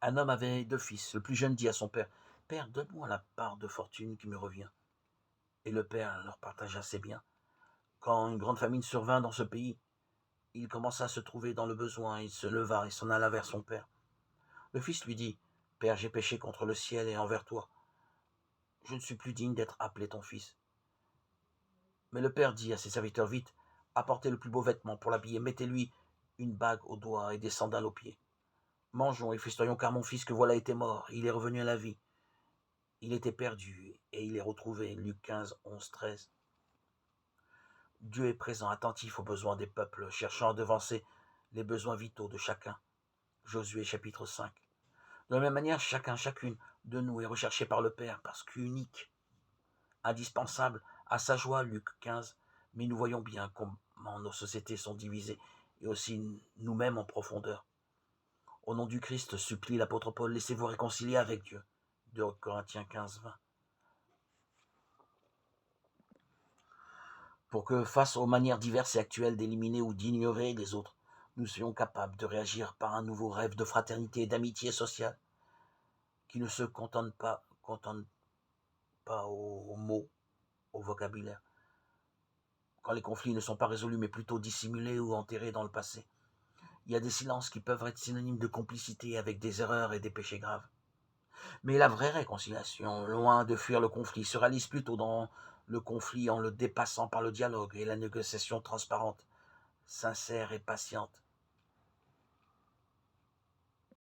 Un homme avait 2 fils. Le plus jeune dit à son père: «Père, donne-moi la part de fortune qui me revient.» Et le père leur partagea ses biens. Quand une grande famine survint dans ce pays, il commença à se trouver dans le besoin. Il se leva et s'en alla vers son père. Le fils lui dit: «Père, j'ai péché contre le ciel et envers toi. Je ne suis plus digne d'être appelé ton fils.» Mais le père dit à ses serviteurs: «Vite, apportez le plus beau vêtement pour l'habiller, mettez-lui une bague au doigt et des sandales aux pieds. Mangeons et festoyons, car mon fils que voilà était mort, il est revenu à la vie. Il était perdu et il est retrouvé.» Luc 15, 11, 13. Dieu est présent, attentif aux besoins des peuples, cherchant à devancer les besoins vitaux de chacun. Josué chapitre 5. De la même manière, chacune de nous est recherché par le Père, parce qu'unique, indispensable à sa joie, Luc 15. Mais nous voyons bien comment nos sociétés sont divisées, et aussi nous-mêmes en profondeur. Au nom du Christ, supplie l'apôtre Paul, laissez-vous réconcilier avec Dieu. 2 Corinthiens 15, 20. Pour que, face aux manières diverses et actuelles d'éliminer ou d'ignorer les autres, nous soyons capables de réagir par un nouveau rêve de fraternité et d'amitié sociale, qui ne se cantonne pas aux mots, au vocabulaire, quand les conflits ne sont pas résolus mais plutôt dissimulés ou enterrés dans le passé. Il y a des silences qui peuvent être synonymes de complicité avec des erreurs et des péchés graves. Mais la vraie réconciliation, loin de fuir le conflit, se réalise plutôt dans le conflit en le dépassant par le dialogue et la négociation transparente, sincère et patiente.